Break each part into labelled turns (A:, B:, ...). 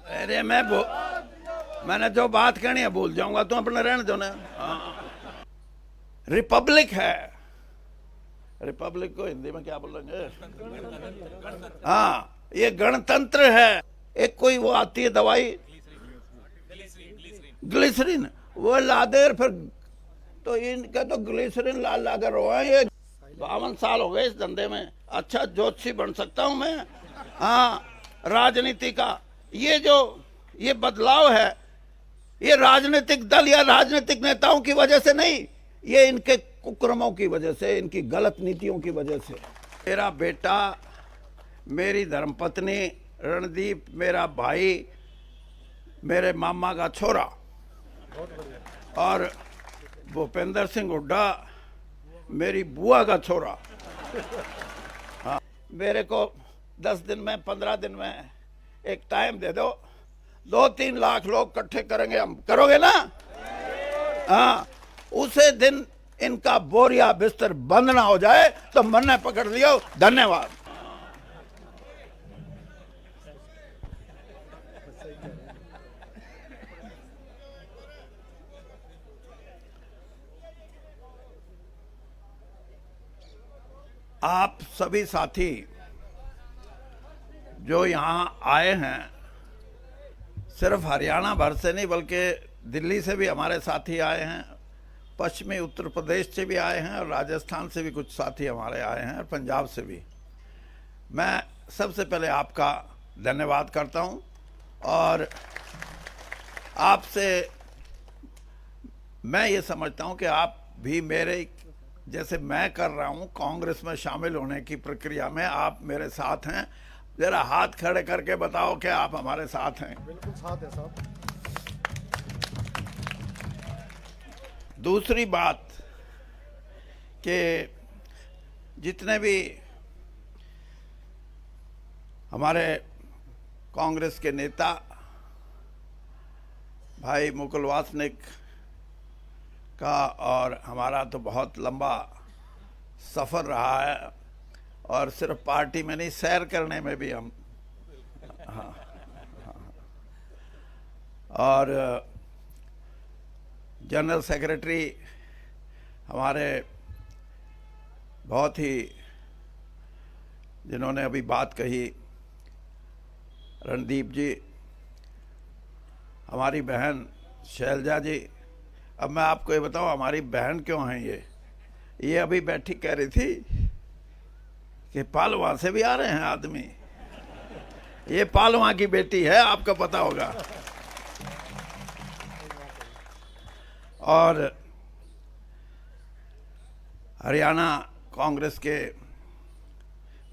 A: अरे मैंने जो बात कहनी है भूल जाऊंगा तो अपने रहने दो ना। रिपब्लिक है, रिपब्लिक को हिंदी में क्या बोलेंगे? हाँ, ये गणतंत्र है। एक कोई वो आती है दवाई ग्लिसरीन, वो ला दे फिर, तो इनका तो ग्लिसरीन ला ला कर रोए। ये 52 साल हो गए इस धंधे में। अच्छा ज्योतिषी बन सकता हूं मैं। हाँ, राजनीति का ये बदलाव है, ये राजनीतिक दल या राजनीतिक नेताओं की वजह से नहीं, ये इनके कुकर्मों की वजह से, इनकी गलत नीतियों की वजह से। मेरा बेटा, मेरी धर्मपत्नी रणदीप, मेरा भाई, मेरे मामा का छोरा और भूपेंद्र सिंह हुड्डा मेरी बुआ का छोरा। हाँ, मेरे को 10 दिन में 15 दिन में एक टाइम दे दो, 2-3 लाख लोग इकट्ठे करेंगे हम। करोगे ना? हाँ, उसे दिन इनका बोरिया बिस्तर बंद ना हो जाए तो मन ने पकड़ लियो। धन्यवाद। आप सभी साथी जो यहाँ आए हैं, सिर्फ हरियाणा भर से नहीं बल्कि दिल्ली से भी हमारे साथी आए हैं, पश्चिमी उत्तर प्रदेश से भी आए हैं और राजस्थान से भी कुछ साथी हमारे आए हैं और पंजाब से भी। मैं सबसे पहले आपका धन्यवाद करता हूं और आपसे मैं ये समझता हूं कि आप भी मेरे जैसे मैं कर रहा हूं कांग्रेस में शामिल होने की प्रक्रिया में आप मेरे साथ हैं। जरा हाथ खड़े करके बताओ कि आप हमारे साथ हैं।
B: बिल्कुल साथ है साहब।
A: दूसरी बात कि जितने भी हमारे कांग्रेस के नेता भाई मुकुल वासनिक का और हमारा तो बहुत लंबा सफ़र रहा है और सिर्फ पार्टी में नहीं, सैर करने में भी हम। हाँ, और जनरल सेक्रेटरी हमारे बहुत ही, जिन्होंने अभी बात कही, रणदीप जी, हमारी बहन शैलजा जी। अब मैं आपको ये बताऊं हमारी बहन क्यों है ये अभी बैठी कह रही थी कि पालवा से भी आ रहे हैं आदमी। ये पालवा की बेटी है, आपको पता होगा। और हरियाणा कांग्रेस के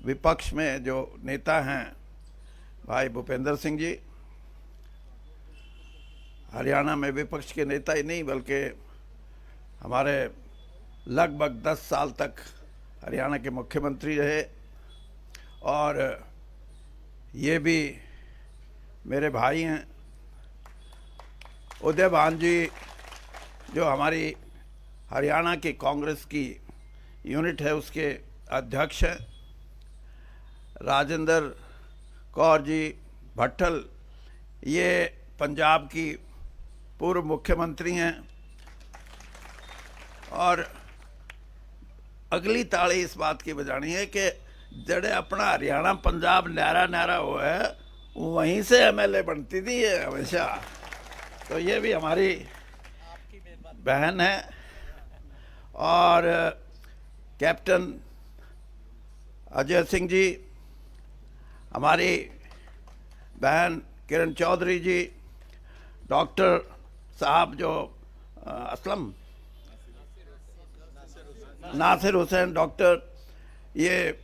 A: विपक्ष में जो नेता हैं भाई भूपेंद्र सिंह जी, हरियाणा में विपक्ष के नेता ही नहीं बल्कि हमारे लगभग 10 साल तक हरियाणा के मुख्यमंत्री रहे। और ये भी मेरे भाई हैं। उदय भान जी जो हमारी हरियाणा की कांग्रेस की यूनिट है उसके अध्यक्ष हैं। राजेंद्र कौर जी भट्टल, ये पंजाब की पूर्व मुख्यमंत्री हैं। और अगली ताड़ी इस बात की बजानी है कि जड़े अपना हरियाणा पंजाब न्यारा न्यारा हुआ है वहीं से एमएलए बनती थी ये हमेशा। तो ये भी हमारी बहन है। और कैप्टन अजय सिंह जी, हमारी बहन किरण चौधरी जी, डॉक्टर साहब जो असलम नासिर हुसैन डॉक्टर, ये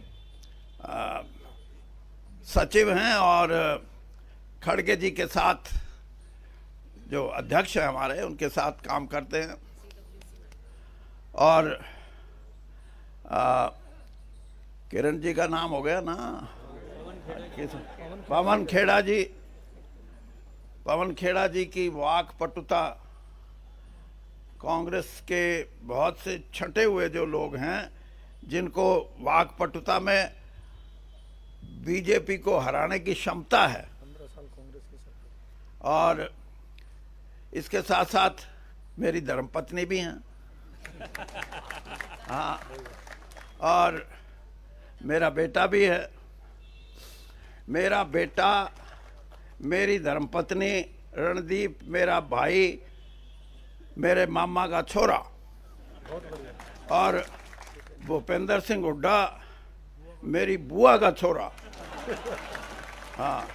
A: सचिव हैं। और खड़गे जी के साथ जो अध्यक्ष हैं हमारे, उनके साथ काम करते हैं। और किरण जी का नाम हो गया ना, पवन खेड़ा जी। पवन खेड़ा जी की वाक पटुता, कांग्रेस के बहुत से छंटे हुए जो लोग हैं जिनको वाक पटुता में बीजेपी को हराने की क्षमता है,
B: 15 साल कांग्रेस की सरकार।
A: और इसके साथ साथ मेरी धर्मपत्नी भी हैं। हाँ, और मेरा बेटा भी है। मेरा बेटा, मेरी धर्मपत्नी, रणदीप मेरा भाई, मेरे मामा का छोरा, और भूपेंद्र सिंह हुड्डा मेरी बुआ का छोरा। हाँ,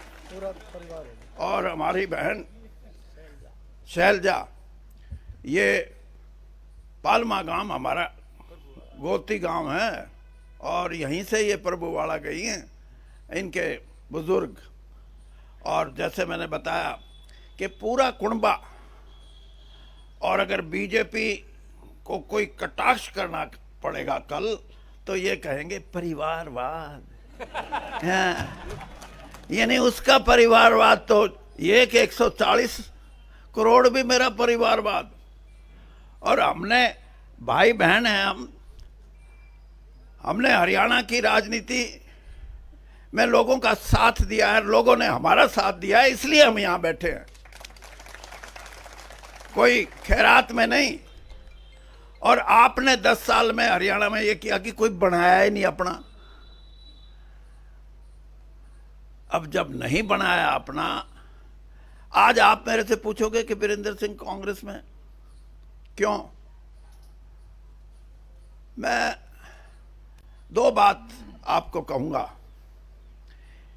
A: और हमारी बहन शैलजा। ये पालमा गांव हमारा गोती गांव है, और यहीं से ये प्रभुवाड़ा गई हैं इनके बुजुर्ग। और जैसे मैंने बताया कि पूरा कुणबा, और अगर बीजेपी को कोई कटाक्ष करना पड़ेगा कल, तो ये कहेंगे परिवारवाद। हाँ, यानी उसका परिवारवाद तो ये कि 140 करोड़ भी मेरा परिवारवाद। और हमने भाई बहन हैं, हमने हरियाणा की राजनीति में लोगों का साथ दिया है, लोगों ने हमारा साथ दिया है, इसलिए हम यहां बैठे हैं, कोई खैरात में नहीं। और आपने 10 साल में हरियाणा में ये किया कि कोई बनाया ही नहीं अपना। अब जब नहीं बनाया अपना, आज आप मेरे से पूछोगे कि वीरेंद्र सिंह कांग्रेस में क्यों? मैं 2 बात आपको कहूंगा।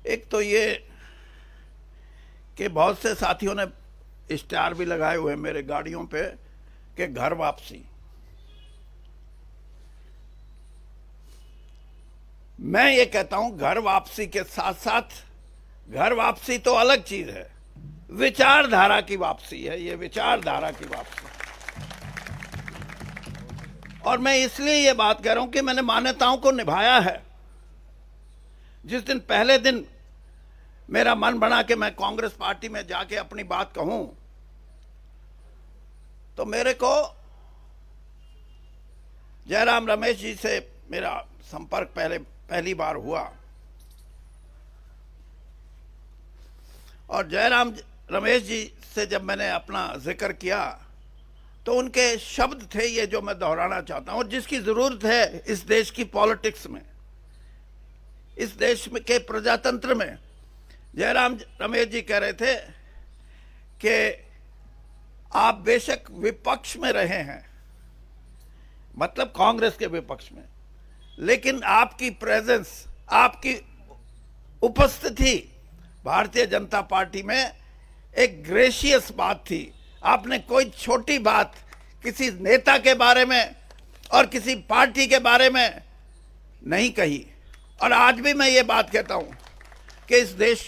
A: एक तो ये कि बहुत से साथियों ने इश्तिहार भी लगाए हुए मेरे गाड़ियों पे कि घर वापसी। मैं ये कहता हूं घर वापसी के साथ साथ, घर वापसी तो अलग चीज है, विचारधारा की वापसी है, ये विचारधारा की वापसी। और मैं इसलिए ये बात कह रहा हूं कि मैंने मान्यताओं को निभाया है। जिस दिन पहले दिन मेरा मन बना कि मैं कांग्रेस पार्टी में जाके अपनी बात कहूं, तो मेरे को जयराम रमेश जी से मेरा संपर्क पहली बार हुआ। और जयराम रमेश जी से जब मैंने अपना जिक्र किया, तो उनके शब्द थे ये जो मैं दोहराना चाहता हूं, और जिसकी जरूरत है इस देश की पॉलिटिक्स में, इस देश में के प्रजातंत्र में। जयराम रमेश जी कह रहे थे कि आप बेशक विपक्ष में रहे हैं, मतलब कांग्रेस के विपक्ष में, लेकिन आपकी प्रेजेंस, आपकी उपस्थिति भारतीय जनता पार्टी में एक ग्रेशियस बात थी। आपने कोई छोटी बात किसी नेता के बारे में और किसी पार्टी के बारे में नहीं कही। और आज भी मैं ये बात कहता हूं कि इस देश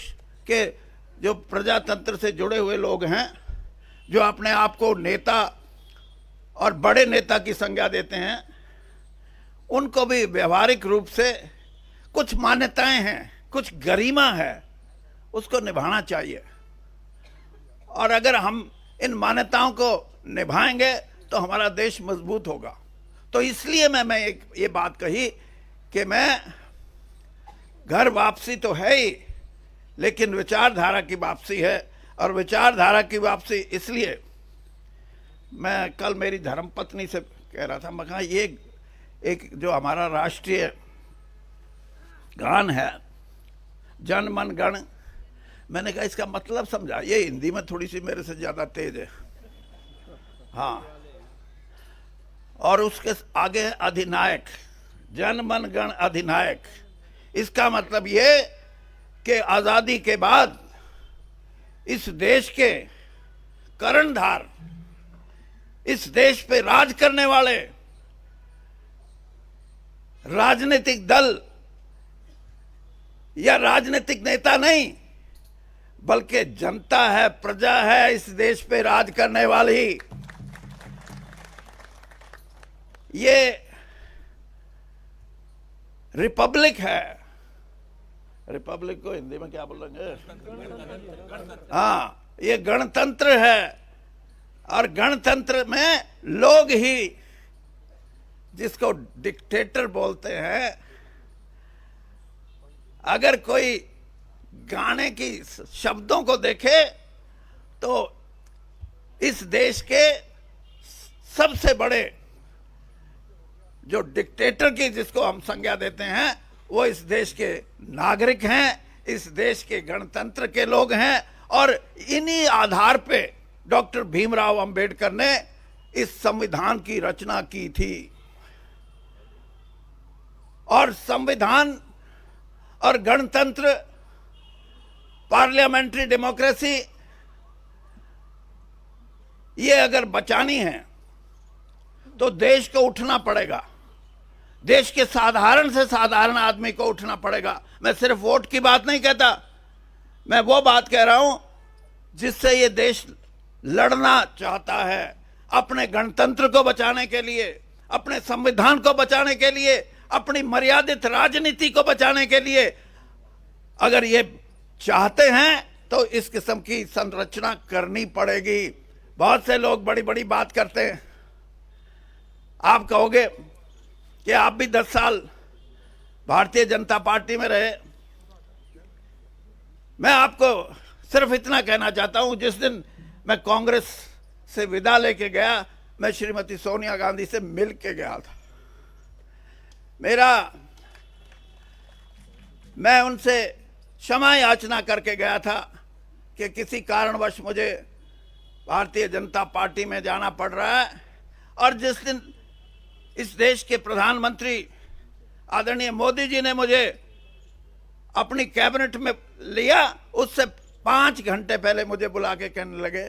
A: के जो प्रजातंत्र से जुड़े हुए लोग हैं, जो अपने आप को नेता और बड़े नेता की संज्ञा देते हैं, उनको भी व्यवहारिक रूप से कुछ मान्यताएं हैं, कुछ गरिमा है, उसको निभाना चाहिए। और अगर हम इन मान्यताओं को निभाएंगे तो हमारा देश मजबूत होगा। तो इसलिए मैं ये बात कही कि मैं, घर वापसी तो है ही, लेकिन विचारधारा की वापसी है। और विचारधारा की वापसी इसलिए, मैं कल मेरी धर्मपत्नी से कह रहा था, मैं कहा ये एक जो हमारा राष्ट्रीय गान है, जन मन गण, मैंने कहा इसका मतलब समझा। ये हिंदी में थोड़ी सी मेरे से ज्यादा तेज है। हाँ, और उसके आगे है अधिनायक, जन मन गण अधिनायक। इसका मतलब ये कि आजादी के बाद इस देश के कर्णधार, इस देश पे राज करने वाले राजनीतिक दल या राजनीतिक नेता नहीं, बल्कि जनता है, प्रजा है इस देश पे राज करने वाली। ये रिपब्लिक है। रिपब्लिक को हिंदी में क्या बोलेंगे? हाँ, ये गणतंत्र है। और गणतंत्र में लोग ही, जिसको डिक्टेटर बोलते हैं, अगर कोई गाने की शब्दों को देखे तो इस देश के सबसे बड़े जो डिक्टेटर की जिसको हम संज्ञा देते हैं वो इस देश के नागरिक हैं, इस देश के गणतंत्र के लोग हैं। और इन्हीं आधार पे डॉक्टर भीमराव अंबेडकर ने इस संविधान की रचना की थी। और संविधान और गणतंत्र, पार्लियामेंट्री डेमोक्रेसी, ये अगर बचानी है तो देश को उठना पड़ेगा। देश के साधारण से साधारण आदमी को उठना पड़ेगा। मैं सिर्फ वोट की बात नहीं कहता, मैं वो बात कह रहा हूं जिससे ये देश लड़ना चाहता है, अपने गणतंत्र को बचाने के लिए, अपने संविधान को बचाने के लिए, अपनी मर्यादित राजनीति को बचाने के लिए। अगर ये चाहते हैं तो इस किस्म की संरचना करनी पड़ेगी। बहुत से लोग बड़ी बड़ी बात करते हैं। आप कहोगे कि आप भी 10 साल भारतीय जनता पार्टी में रहे। मैं आपको सिर्फ इतना कहना चाहता हूं, जिस दिन मैं कांग्रेस से विदा लेके गया, मैं श्रीमती सोनिया गांधी से मिल के गया था। मैं उनसे क्षमा याचना करके गया था कि किसी कारणवश मुझे भारतीय जनता पार्टी में जाना पड़ रहा है। और जिस दिन इस देश के प्रधानमंत्री आदरणीय मोदी जी ने मुझे अपनी कैबिनेट में लिया, उससे 5 घंटे पहले मुझे बुला के कहने लगे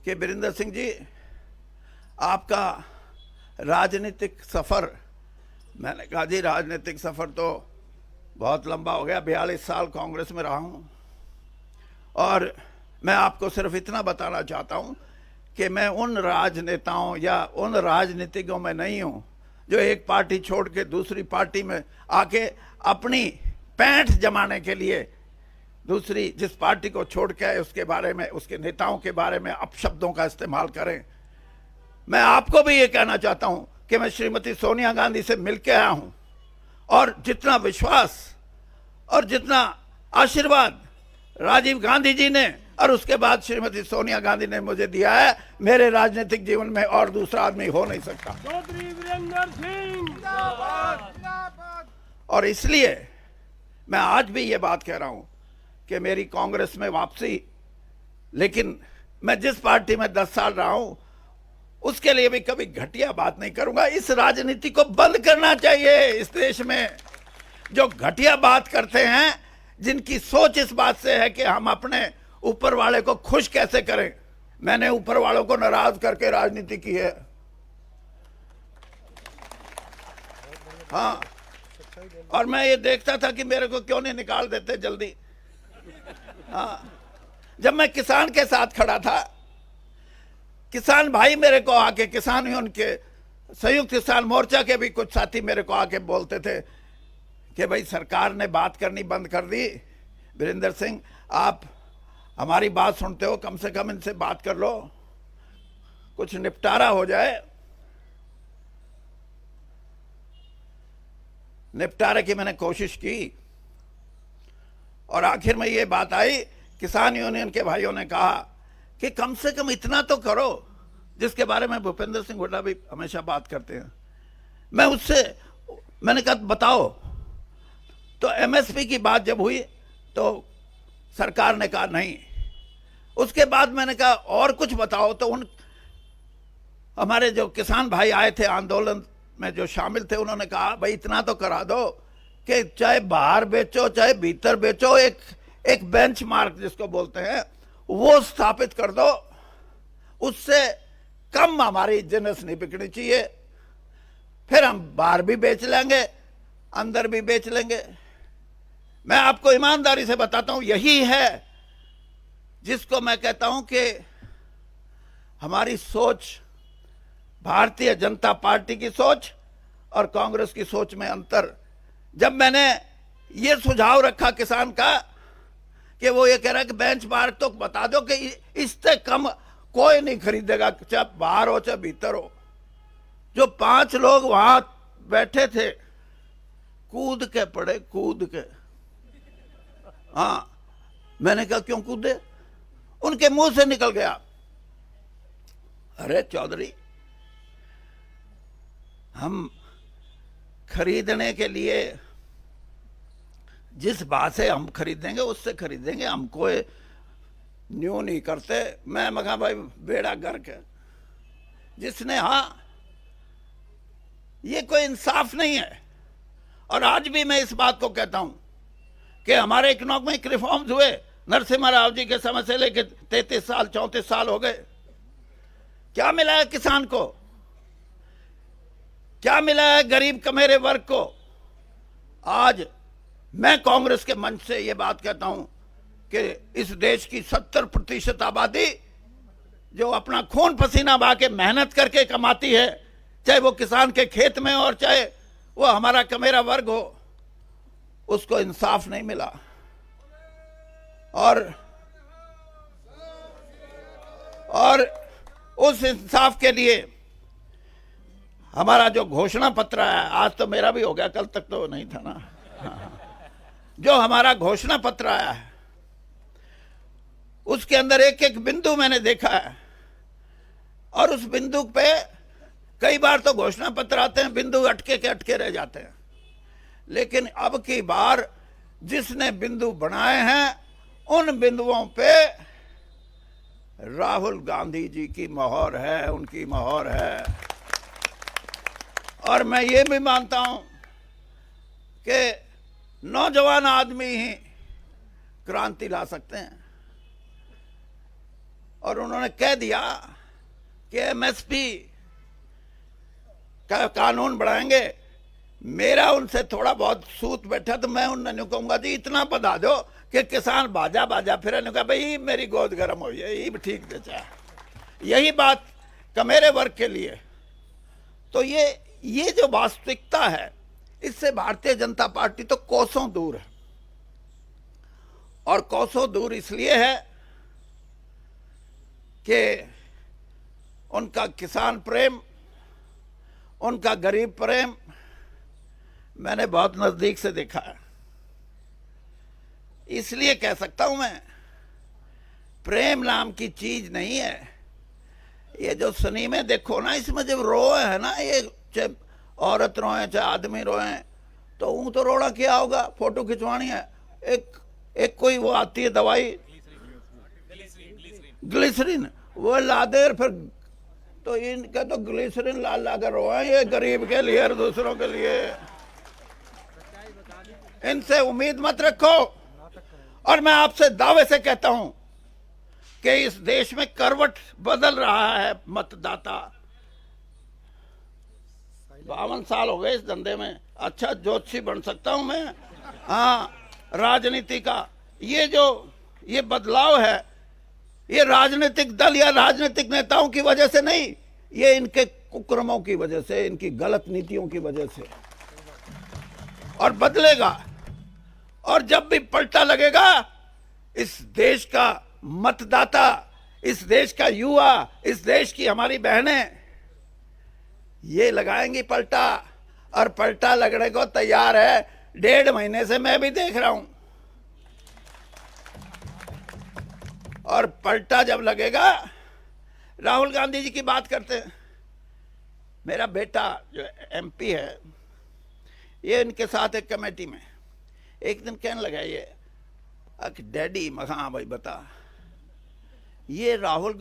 A: कि वीरेंद्र सिंह जी, आपका राजनीतिक सफर। मैंने कहा जी, राजनीतिक सफर तो बहुत लंबा हो गया, 42 साल कांग्रेस में रहा हूं। और मैं आपको सिर्फ इतना बताना चाहता हूं कि मैं उन राजनेताओं या उन राजनीतिज्ञों में नहीं हूं जो एक पार्टी छोड़ के दूसरी पार्टी में आके अपनी पैंठ जमाने के लिए दूसरी जिस पार्टी को छोड़ के आए उसके बारे में, उसके नेताओं के बारे में अपशब्दों का इस्तेमाल करें। मैं आपको भी ये कहना चाहता हूं कि मैं श्रीमती सोनिया गांधी से मिलके आया हूं, और जितना विश्वास और जितना आशीर्वाद राजीव गांधी जी ने और उसके बाद श्रीमती सोनिया गांधी ने मुझे दिया है, मेरे राजनीतिक जीवन में और दूसरा आदमी हो नहीं सकता। और इसलिए मैं आज भी ये बात कह रहा हूं कि मेरी कांग्रेस में वापसी, लेकिन मैं जिस पार्टी में 10 साल रहा हूं उसके लिए भी कभी घटिया बात नहीं करूंगा। इस राजनीति को बंद करना चाहिए। इस देश में जो घटिया बात करते हैं, जिनकी सोच इस बात से है कि हम अपने ऊपर वाले को खुश कैसे करें। मैंने ऊपर वालों को नाराज करके राजनीति की है। हाँ, और मैं ये देखता था कि मेरे को क्यों नहीं निकाल देते जल्दी। हाँ, जब मैं किसान के साथ खड़ा था, किसान भाई मेरे को आके, किसान ही उनके संयुक्त किसान मोर्चा के भी कुछ साथी मेरे को आके बोलते थे कि भाई सरकार ने बात करनी बंद कर दी, वीरेंद्र सिंह आप हमारी बात सुनते हो, कम से कम इनसे बात कर लो, कुछ निपटारा हो जाए। निपटारे की मैंने कोशिश की और आखिर में ये बात आई, किसान यूनियन के भाइयों ने कहा कि कम से कम इतना तो करो, जिसके बारे में भूपेंद्र सिंह हुड्डा भी हमेशा बात करते हैं। मैंने कहा बताओ। तो एमएसपी की बात जब हुई तो सरकार ने कहा नहीं। उसके बाद मैंने कहा और कुछ बताओ, तो हमारे जो किसान भाई आए थे आंदोलन में जो शामिल थे, उन्होंने कहा भाई इतना तो करा दो कि चाहे बाहर बेचो चाहे भीतर बेचो, एक बेंचमार्क जिसको बोलते हैं वो स्थापित कर दो, उससे कम हमारी जिन्स नहीं बिकनी चाहिए, फिर हम बाहर भी बेच लेंगे अंदर भी बेच लेंगे। मैं आपको ईमानदारी से बताता हूं, यही है जिसको मैं कहता हूं कि हमारी सोच, भारतीय जनता पार्टी की सोच और कांग्रेस की सोच में अंतर। जब मैंने ये सुझाव रखा किसान का कि वो ये कह रहा है कि बेंचमार्क तो बता दो कि इससे कम कोई नहीं खरीदेगा, चाहे बाहर हो चाहे भीतर हो। जो 5 लोग वहां बैठे थे कूद के पड़े, कूद के। हाँ, मैंने कहा क्यों कूदे? उनके मुंह से निकल गया, अरे चौधरी, हम खरीदने के लिए जिस भाव से हम खरीदेंगे उससे खरीदेंगे, हमको न्यू नहीं करते। मैं मगा भाई बेड़ा गर्क है जिसने, हाँ ये कोई इंसाफ नहीं है। और आज भी मैं इस बात को कहता हूं कि हमारे इकोनॉमिक रिफॉर्म्स हुए नरसिम्हा राव जी के समय से लेकर 33 साल 34 साल हो गए, क्या मिला है किसान को, क्या मिला है गरीब कमेरे वर्ग को? आज मैं कांग्रेस के मंच से ये बात कहता हूं कि इस देश की 70% आबादी जो अपना खून पसीना बहा के मेहनत करके कमाती है, चाहे वो किसान के खेत में और चाहे वो हमारा कमेरा वर्ग हो, उसको इंसाफ नहीं मिला। और उस इंसाफ के लिए हमारा जो घोषणा पत्र है, आज तो मेरा भी हो गया, कल तक तो नहीं था ना, जो हमारा घोषणा पत्र आया है उसके अंदर एक एक बिंदु मैंने देखा है, और उस बिंदु पे कई बार तो घोषणा पत्र आते हैं बिंदु अटके के अटके रह जाते हैं, लेकिन अब की बार जिसने बिंदु बनाए हैं उन बिंदुओं पे राहुल गांधी जी की मोहर है, उनकी मोहर है। और मैं ये भी मानता हूं कि नौजवान आदमी ही क्रांति ला सकते हैं, और उन्होंने कह दिया कि एमएसपी का कानून बढ़ाएंगे। मेरा उनसे थोड़ा बहुत सूत बैठा तो मैं उन्होंने कहूंगा जी इतना बता दो कि किसान बाजा बाजा फिर कहा भाई मेरी गोद गर्म हो जाए, ये ठीक दे चाहे। यही बात कमेरे वर्ग के लिए। तो ये जो वास्तविकता है, इससे भारतीय जनता पार्टी तो कोसों दूर है, और कोसों दूर इसलिए है कि उनका किसान प्रेम, उनका गरीब प्रेम मैंने बहुत नजदीक से देखा है। इसलिए कह सकता हूं मैं, प्रेम नाम की चीज नहीं है। ये जो सिनेमे देखो ना, इसमें जब रोए है ना, ये चाहे औरत रोए चाहे आदमी रोए, तो ऊं तो रोना क्या होगा, फोटो खिंचवानी है, एक कोई वो आती है दवाई ग्लिसरीन, वो ला दे, फिर तो इनका तो ग्लिसरीन ला ला कर रोए, ये गरीब के लिए और दूसरों के लिए। इनसे उम्मीद मत रखो। और मैं आपसे दावे से कहता हूं कि इस देश में करवट बदल रहा है मतदाता। 52 साल हो गए इस धंधे में, अच्छा ज्योतिषी बन सकता हूं मैं। हाँ, राजनीति का ये बदलाव है, ये राजनीतिक दल या राजनीतिक नेताओं की वजह से नहीं, ये इनके कुकर्मों की वजह से, इनकी गलत नीतियों की वजह से। और बदलेगा, और जब भी पलटा लगेगा, इस देश का मतदाता, इस देश का युवा, इस देश की हमारी बहनें ये लगाएंगी पलटा, और पलटा लगने को तैयार है। 1.5 महीने से मैं भी देख रहा हूं। और पलटा जब लगेगा, राहुल गांधी जी की बात करते हैं। मेरा बेटा जो एमपी है, ये इनके साथ एक कमेटी में एक दिन कहने लगा, ये डैडी, मैं हाँ भाई बता, ये राहुल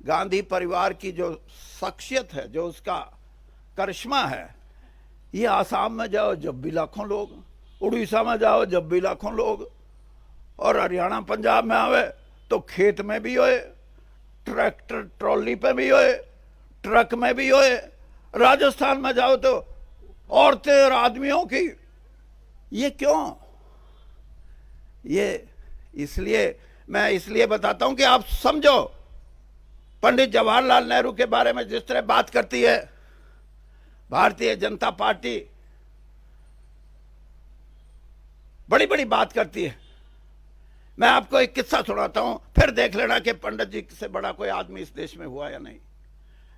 A: गांधी परिवार की जो शख्सियत है, जो उसका करिश्मा है, ये आसाम में जाओ जब भी लाखों लोग, उड़ीसा में जाओ जब भी लाखों लोग, और हरियाणा पंजाब में आवे तो खेत में भी होए, ट्रैक्टर ट्रॉली पे भी होए, ट्रक में भी होए। राजस्थान में जाओ तो औरतें और आदमियों की। ये क्यों? ये मैं इसलिए बताता हूं कि आप समझो, पंडित जवाहरलाल नेहरू के बारे में जिस तरह बात करती है भारतीय जनता पार्टी, बड़ी बड़ी बात करती है। मैं आपको एक किस्सा सुनाता हूं, फिर देख लेना कि पंडित जी से बड़ा कोई आदमी इस देश में हुआ या नहीं।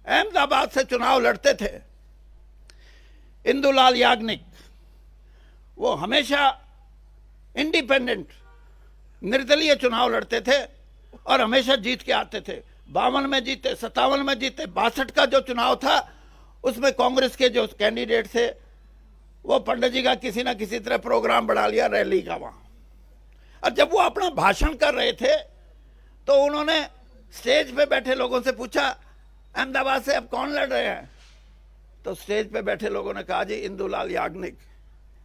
A: अहमदाबाद से चुनाव लड़ते थे इंदुलाल याग्निक। वो हमेशा इंडिपेंडेंट, निर्दलीय चुनाव लड़ते थे, और हमेशा जीत के आते थे। 52 में जीते, 57 में जीते, 62 का जो चुनाव था उसमें कांग्रेस के जो कैंडिडेट थे वो पंडित जी का किसी ना किसी तरह प्रोग्राम बना लिया रैली का वहां। और जब वो अपना भाषण कर रहे थे तो उन्होंने स्टेज पे बैठे लोगों से पूछा, अहमदाबाद से अब कौन लड़ रहे हैं? तो स्टेज पे बैठे लोगों ने कहा, जी इंदुलाल याग्निक।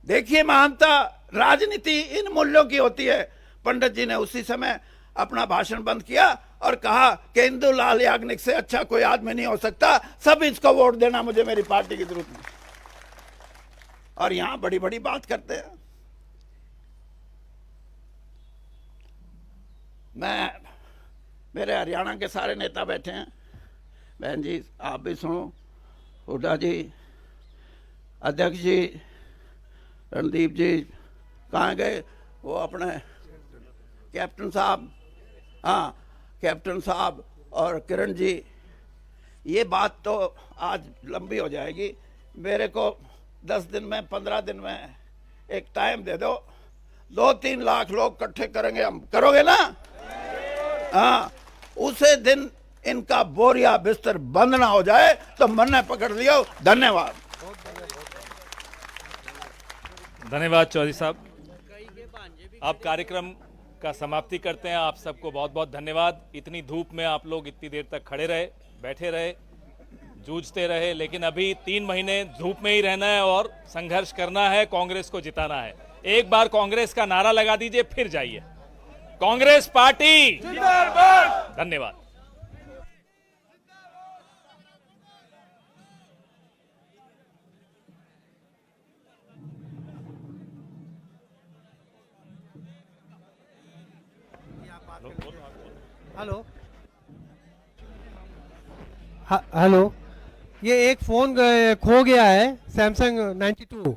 A: देखिए महानता राजनीति इन मूल्यों की होती है। पंडित जी ने उसी समय अपना भाषण बंद किया और कहा कि इंदुलाल याग्निक से अच्छा कोई आदमी नहीं हो सकता, सब इसको वोट देना, मुझे मेरी पार्टी की जरूरत नहीं। और यहां बड़ी बड़ी बात करते हैं। मेरे हरियाणा के सारे नेता बैठे हैं, बहन जी आप भी सुनो, हुड्डा जी, अध्यक्ष जी, रणदीप जी कहाँ गए, वो अपने कैप्टन साहब, हाँ कैप्टन साहब और किरण जी। ये बात तो आज लंबी हो जाएगी, मेरे को 10 दिन में 15 दिन में एक टाइम दे दो, 2-3 लाख लोग इकट्ठे करेंगे हम, करोगे ना? हाँ, उसे दिन इनका बोरिया बिस्तर बंद ना हो जाए तो मन ने पकड़ लियो। धन्यवाद।
B: धन्यवाद चौधरी साहब। आप कार्यक्रम का समाप्ति करते हैं। आप सबको बहुत बहुत धन्यवाद। इतनी धूप में आप लोग इतनी देर तक खड़े रहे, बैठे रहे, जूझते रहे, लेकिन अभी 3 महीने धूप में ही रहना है और संघर्ष करना है, कांग्रेस को जिताना है। एक बार कांग्रेस का नारा लगा दीजिए, फिर जाइए। कांग्रेस पार्टी जिंदाबाद। धन्यवाद।
C: हेलो हेलो, ये एक फोन खो गया है, सैमसंग 92।